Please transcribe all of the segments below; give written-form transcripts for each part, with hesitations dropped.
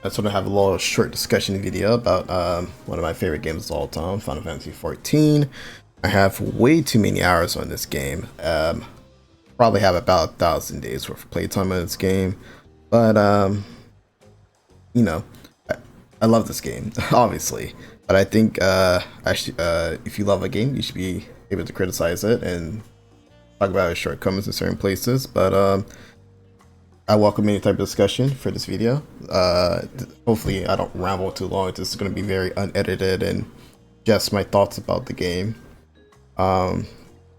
just want to have a little short discussion video about one of my favorite games of all time, Final Fantasy XIV. I have way too many hours on this game. Probably have about 1,000 days worth of playtime on this game, but you know, I love this game, obviously. But I think if you love a game, you should be able to criticize it and talk about its shortcomings in certain places. But I welcome any type of discussion for this video. Hopefully I don't ramble too long. This is going to be very unedited and just my thoughts about the game. I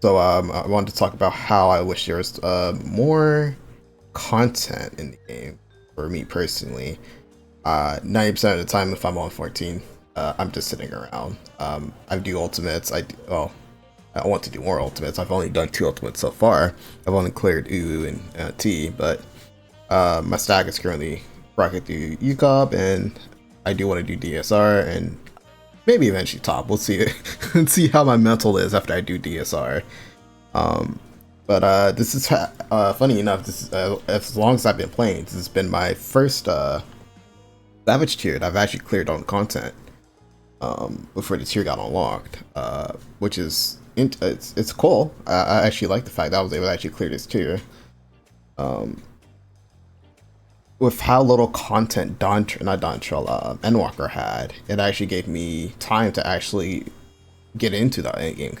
wanted to talk about how I wish there was more content in the game for me personally. 90% of the time if I'm on 14, I'm just sitting around. I do ultimates. I want to do more ultimates. I've only done 2 ultimates so far. I've only cleared UU and T, but my stack is currently rocket through UCOB, and I do want to do DSR and maybe eventually top. We'll see and see how my mental is after I do DSR. This is funny enough. This is as long as I've been playing, this has been my first Savage tier that I've actually cleared on content before the tier got unlocked, which is it's cool. I actually like the fact that I was able to actually clear this tier. With how little content Endwalker had, it actually gave me time to actually get into the in-game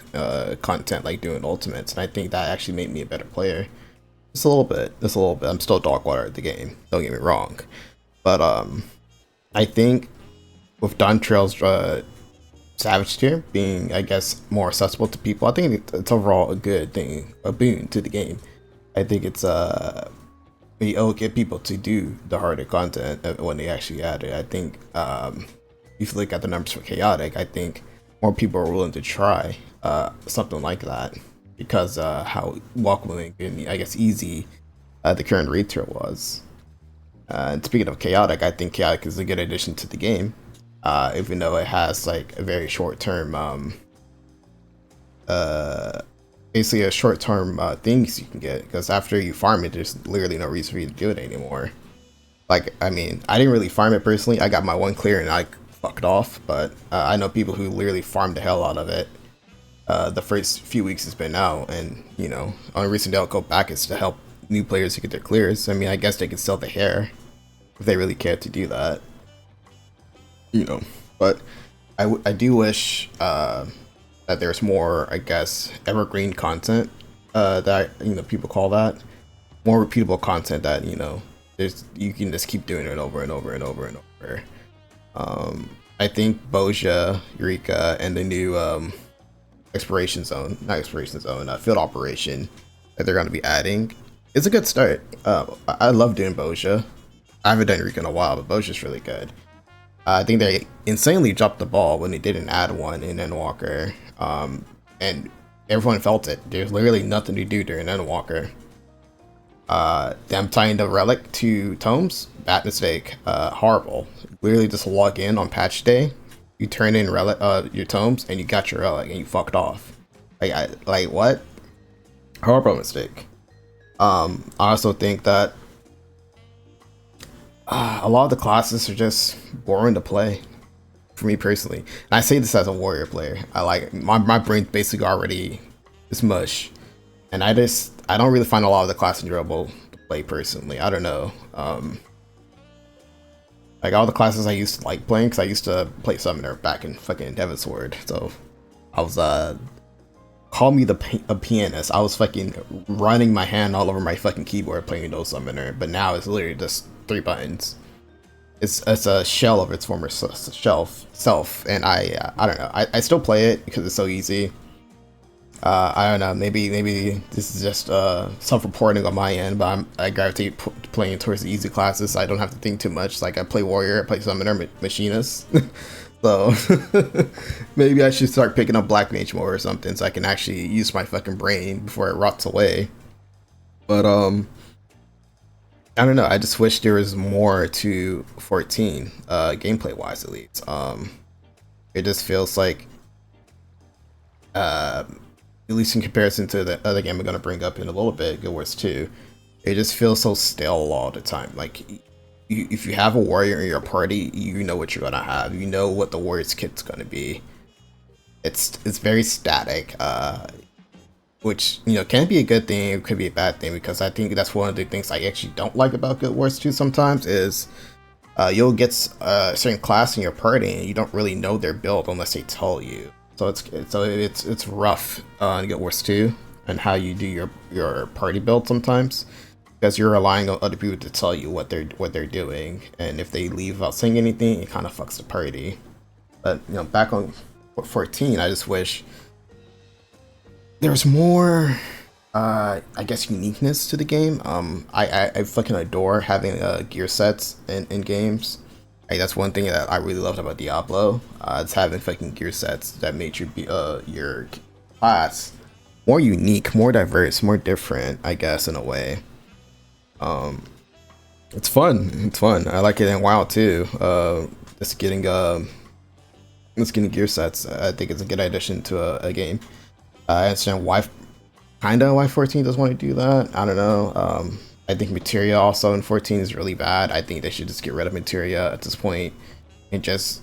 content, like doing ultimates, and I think that actually made me a better player. Just a little bit. I'm still dog water at the game, don't get me wrong. But I think with Dawntrail's Savage tier being, I guess, more accessible to people, I think it's overall a good thing, a boon to the game. I think it's it'll get people to do the harder content when they actually add it. I think if you look at the numbers for Chaotic, I think more people are willing to try something like that because how welcoming and I guess easy the current raid tier was. And speaking of Chaotic, I think Chaotic is a good addition to the game, even though it has like a very short term basically a short-term things you can get, because after you farm it, there's literally no reason for you to do it anymore. Like, I mean, I didn't really farm it personally. I got my 1 clear and I fucked off, but I know people who literally farmed the hell out of it the first few weeks it's been out, and you know, only reason they'll go back is to help new players to get their clears. I mean, I guess they can sell the hair if they really care to do that, you know. But I do wish that there's more, I guess, evergreen content that, you know, people call that, more repeatable content that, you know, you can just keep doing it over and over and over and over. I think Boja, Eureka, and the new field operation that they're going to be adding is a good start. I love doing Boja. I haven't done Eureka in a while, but Boja's really good. I think they insanely dropped the ball when they didn't add one in Endwalker, and everyone felt it. There's literally nothing to do during Endwalker. Them tying the relic to tomes, bad mistake, horrible. Literally just log in on patch day, you turn in relic, your tomes, and you got your relic, and you fucked off. Like what? Horrible mistake. I also think that a lot of the classes are just boring to play for me personally. And I say this as a warrior player. I like my brain's basically already is mush, and I don't really find a lot of the classes enjoyable to play personally. I don't know. Like all the classes I used to like playing, because I used to play Summoner back in fucking Devil's Sword. So I was call me a pianist. I was fucking running my hand all over my fucking keyboard playing those Summoner, but now it's literally just 3 buttons. It's a shell of its former self, and I don't know. I still play it because it's so easy. I don't know. Maybe this is just self-reporting on my end, but I gravitate playing towards the easy classes. So I don't have to think too much. Like I play warrior, I play summoner, machinist. So maybe I should start picking up black mage more or something, so I can actually use my fucking brain before it rots away. But I don't know. I just wish there was more to 14, gameplay wise at least. It just feels like, at least in comparison to the other game I'm gonna bring up in a little bit, Guild Wars 2, it just feels so stale all the time. Like if you have a warrior in your party, you know what you're gonna have. You know what the warrior's kit's gonna be. It's very static, which can be a good thing. It could be a bad thing because I think that's one of the things I actually don't like about Guild Wars 2 sometimes is you'll get a certain class in your party and you don't really know their build unless they tell you. So it's rough in Guild Wars 2 and how you do your party build sometimes because you're relying on other people to tell you what they're doing, and if they leave without saying anything, it kind of fucks the party. But back on 14, I just wish there's more I guess uniqueness to the game. I fucking adore having gear sets in games. Like, that's one thing that I really loved about Diablo. It's having fucking gear sets that made your class more unique, more diverse, more different, I guess, in a way. It's fun. It's fun. I like it in WoW too. Just getting gear sets. I think it's a good addition to a game. I understand why 14 doesn't want to do that. I don't know. I think materia also in 14 is really bad. I think they should just get rid of materia at this point and just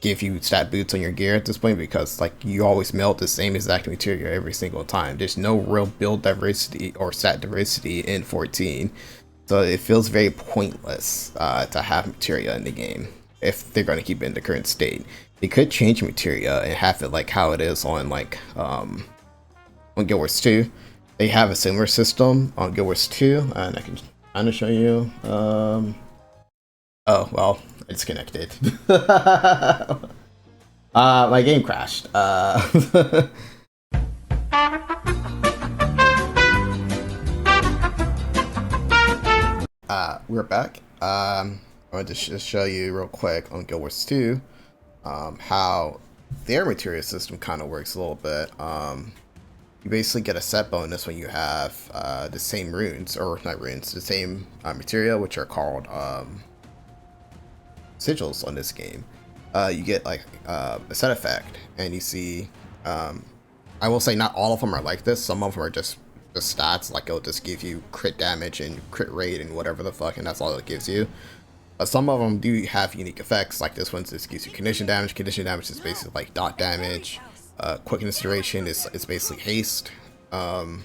give you stat boots on your gear at this point, because like you always melt the same exact materia every single time. There's no real build diversity or stat diversity in 14, so it feels very pointless to have materia in the game if they're going to keep it in the current state. They could change materia and have it like how it is on on Guild Wars 2. They have a similar system on Guild Wars 2, and I can kind of show you. Oh well, I disconnected. My game crashed. We're back. I want to just show you real quick on Guild Wars 2 how their materia system kind of works a little bit. You basically get a set bonus when you have the same runes, or not runes, the same materia, which are called sigils on this game. You get like a set effect, and you see, I will say not all of them are like this. Some of them are just stats, like it'll just give you crit damage and crit rate and whatever the fuck, and that's all it gives you. But some of them do have unique effects, like this one just gives you condition damage. Condition damage is basically like dot damage. Quickness duration is basically haste, and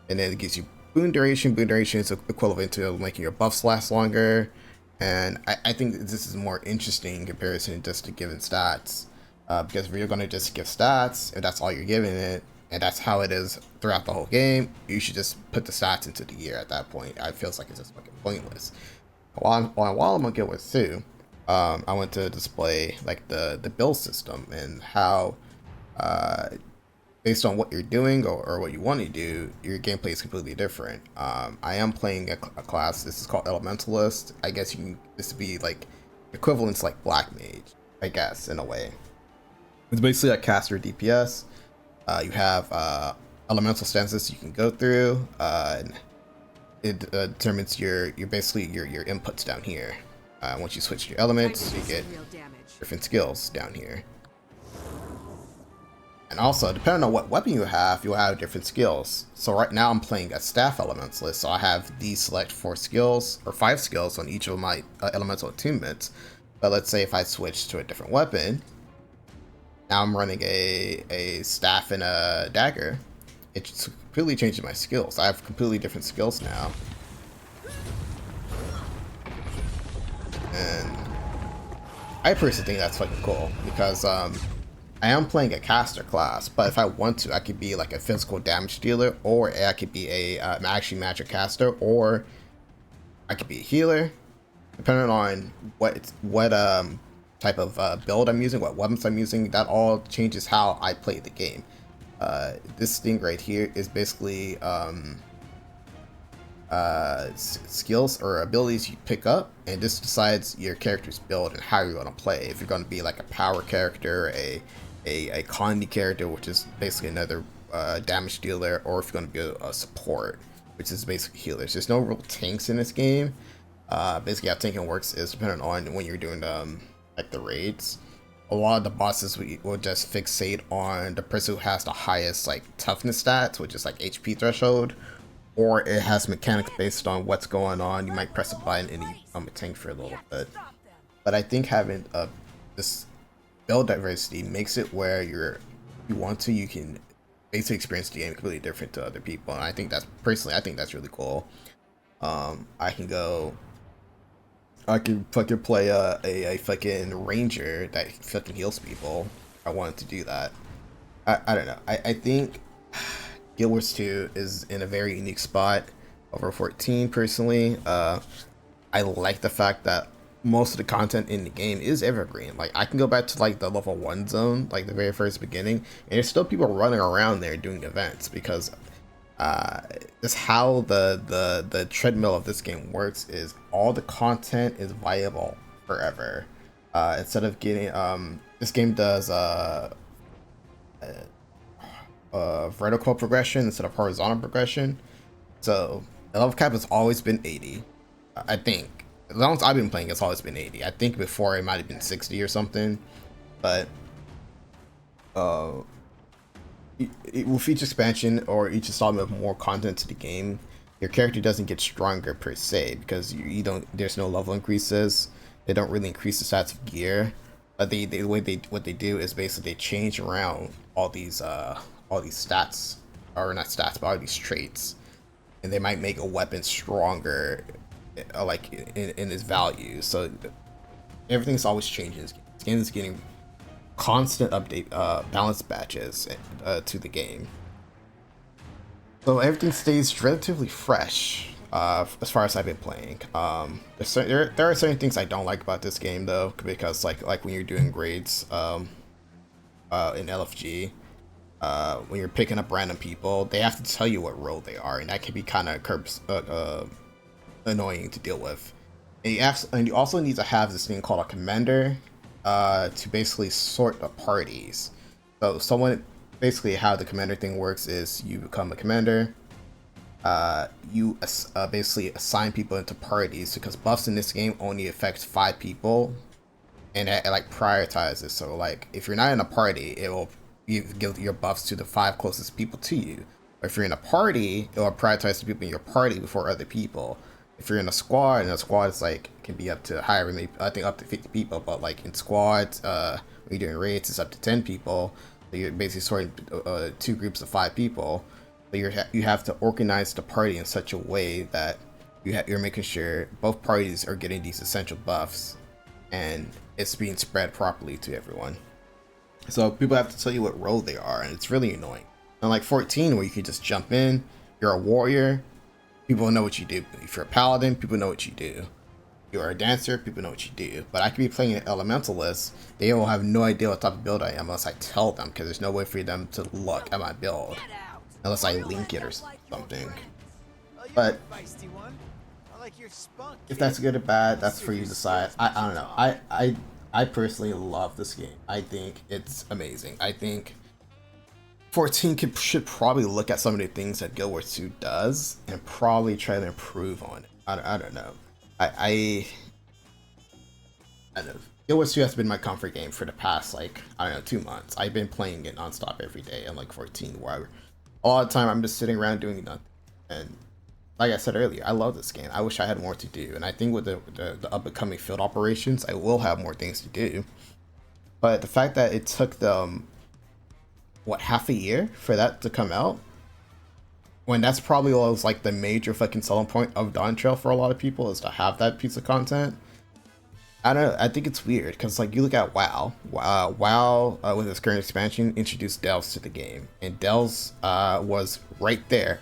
then it gives you boon duration. Boon duration is equivalent to making your buffs last longer, and I think this is more interesting in comparison just to given stats, because if you're going to just give stats and that's all you're giving it, and that's how it is throughout the whole game, you should just put the stats into the gear at that point. It feels like it's just fucking pointless. While I'm on Guild Wars 2, I went to display like the build system and how based on what you're doing or what you want to do, your gameplay is completely different. I am playing a class. This is called Elementalist. I guess this would be like equivalent to like Black Mage, I guess, in a way. It's basically like caster DPS. You have elemental stances you can go through. And it determines your inputs down here. Once you switch your elements, you get different skills down here. And also, depending on what weapon you have, you'll have different skills. So right now I'm playing a staff elementalist, so I have these select 4 skills, or 5 skills on each of my elemental attunements. But let's say if I switch to a different weapon, now I'm running a staff and a dagger, it just completely changes my skills. I have completely different skills now. And I personally think that's fucking cool, because I am playing a caster class, but if I want to, I could be like a physical damage dealer, or I could be a actually magic caster, or I could be a healer, depending on what type of build I'm using, what weapons I'm using. That all changes how I play the game. This thing right here is basically skills or abilities you pick up, and this decides your character's build and how you're going to play. If you're going to be like a power character, a Condi character, which is basically another damage dealer, or if you're going to be a support, which is basically healers. There's no real tanks in this game. Basically how tanking works is depending on when you're doing like the raids. A lot of the bosses will just fixate on the person who has the highest like toughness stats, which is like HP threshold, or it has mechanics based on what's going on. You might press a button and you become a tank for a little bit. But I think having this build diversity makes it where you want to, you can basically experience the game completely different to other people. And I think that's personally, I think that's really cool. I can fucking play a fucking ranger that fucking heals people. I wanted to do that. I don't know. I think Guild Wars 2 is in a very unique spot over 14 personally. I like the fact that most of the content in the game is evergreen. Like I can go back to like the level 1 zone, like the very first beginning, and there's still people running around there doing events because that's how the treadmill of this game works. Is all the content is viable forever. Instead of getting this game does vertical progression instead of horizontal progression. So the level cap has always been 80. I think as long as I've been playing, it's always been 80. I think before it might have been 60 or something, but with each expansion or each installment of more content to the game, your character doesn't get stronger per se because you don't. There's no level increases. They don't really increase the stats of gear. What they do is basically they change around all these stats, or not stats, but all these traits, and they might make a weapon stronger, like in its value. So everything's always changing. This game is getting constant update, balance batches to the game, so everything stays relatively fresh. As far as I've been playing, there are certain things I don't like about this game though, because like when you're doing grades in LFG, when you're picking up random people, they have to tell you what role they are, and that can be kind of annoying to deal with. And you also need to have this thing called a commander to basically sort the parties. So basically how the commander thing works is you become a commander. You basically assign people into parties because buffs in this game only affect 5 people, and it like prioritizes. So like if you're not in a party, it will give your buffs to the 5 closest people to you. Or if you're in a party, it will prioritize the people in your party before other people. If you're in a squad, and a squad is like can be up to higher, maybe I think up to 50 people, but like in squads, when you're doing raids, it's up to 10 people. So you're basically sorting 2 groups of 5 people. But you have to organize the party in such a way that you're making sure both parties are getting these essential buffs, and it's being spread properly to everyone. So people have to tell you what role they are, and it's really annoying. Unlike 14, where you can just jump in, you're a warrior, people know what you do. If you're a paladin, people know what you do. You're a dancer, people know what you do. But I could be playing an elementalist, they will have no idea what type of build I am unless I tell them, because there's no way for them to look at my build unless I link it or something. But if that's good or bad, that's for you to decide. I don't know. I personally love this game. I think it's amazing. I think 14 should probably look at some of the things that Guild Wars 2 does and probably try to improve on it. I don't know. I don't know. Guild Wars 2 has been my comfort game for the past, like, I don't know, 2 months. I've been playing it nonstop every day, unlike 14, where a lot of the time I'm just sitting around doing nothing. And like I said earlier, I love this game. I wish I had more to do. And I think with the up-and-coming field operations, I will have more things to do. But the fact that it took them, what, half a year for that to come out? When that's probably what was like the major fucking selling point of Dawn Trail for a lot of people, is to have that piece of content. I don't know, I think it's weird, because like you look at WoW. WoW with its current expansion introduced Delves to the game. And Delves was right there.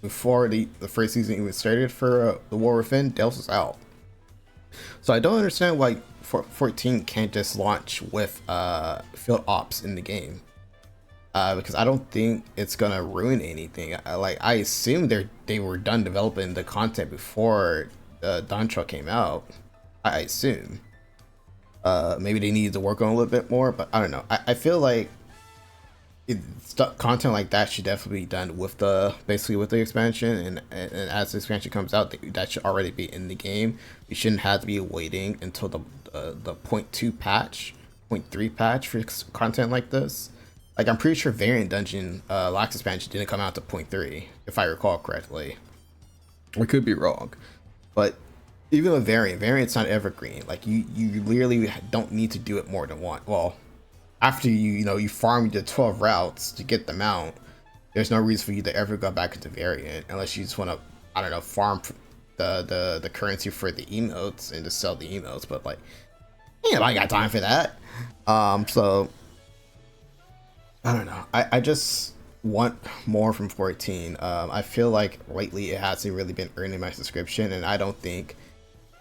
Before the first season even started for the War Within, Delves was out. So I don't understand why 14 can't just launch with field ops in the game. Because I don't think it's gonna ruin anything. I assume they were done developing the content before Dawn Trail came out. I assume. Maybe they needed to work on a little bit more, but I don't know. I feel like content like that should definitely be done with basically with the expansion, and as the expansion comes out, that should already be in the game. You shouldn't have to be waiting until the 0.2 patch, 0.3 patch for content like this. Like I'm pretty sure Variant Dungeon Lock expansion didn't come out to point 3, if I recall correctly. I could be wrong, but even with variant's not evergreen. Like you literally don't need to do it more than one. Well, after you farm the 12 routes to get the mount, there's no reason for you to ever go back into variant unless you just want to, I don't know, farm the currency for the emotes and just sell the emotes. But like, I ain't got time for that. So I don't know. I just want more from 14. I feel like lately it hasn't really been earning my subscription, and I don't think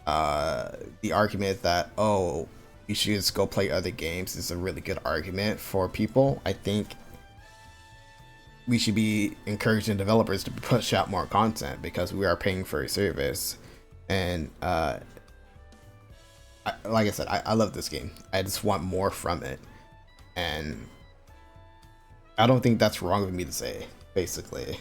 the argument that, oh, you should just go play other games is a really good argument for people. I think we should be encouraging developers to push out more content because we are paying for a service. And like I said, I love this game. I just want more from it. And I don't think that's wrong of me to say, basically.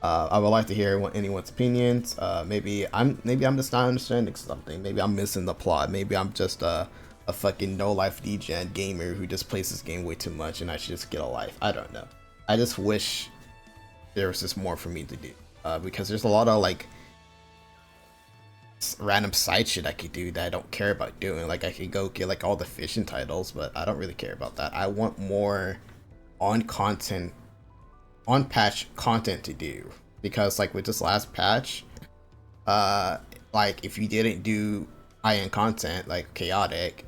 I would like to hear anyone's opinions. Maybe I'm just not understanding something. Maybe I'm missing the plot. Maybe I'm just a fucking no life degen gamer who just plays this game way too much, and I should just get a life. I don't know. I just wish there was just more for me to do, because there's a lot of like random side shit I could do that I don't care about doing. Like I could go get like all the fishing titles, but I don't really care about that. I want more on patch content to do, because like with this last patch, like if you didn't do high-end content like chaotic,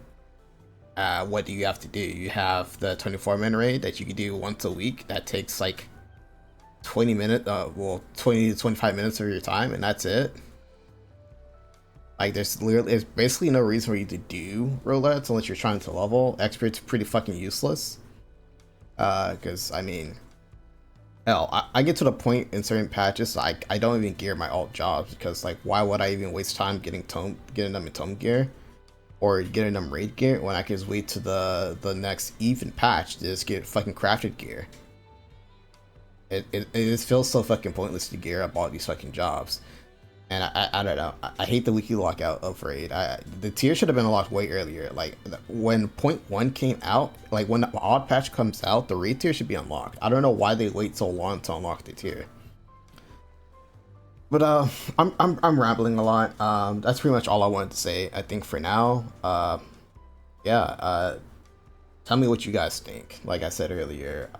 what do you have to do? You have the 24-minute raid that you can do once a week that takes like 20 to 25 minutes of your time, and that's it. Like there's basically no reason for you to do roulettes unless you're trying to level. Expert's pretty fucking useless, because I mean, hell, I get to the point in certain patches I don't even gear my alt jobs, because like why would I even waste time getting them in tome gear or getting them raid gear when I can just wait to the next even patch to just get fucking crafted gear. It just feels so fucking pointless to gear up all these fucking jobs. And I don't know. I hate the wiki lockout of raid. The tier should have been unlocked way earlier. Like when .1 came out, like when the odd patch comes out, the raid tier should be unlocked. I don't know why they wait so long to unlock the tier. But I'm rambling a lot. That's pretty much all I wanted to say, I think, for now. Yeah. Tell me what you guys think. Like I said earlier,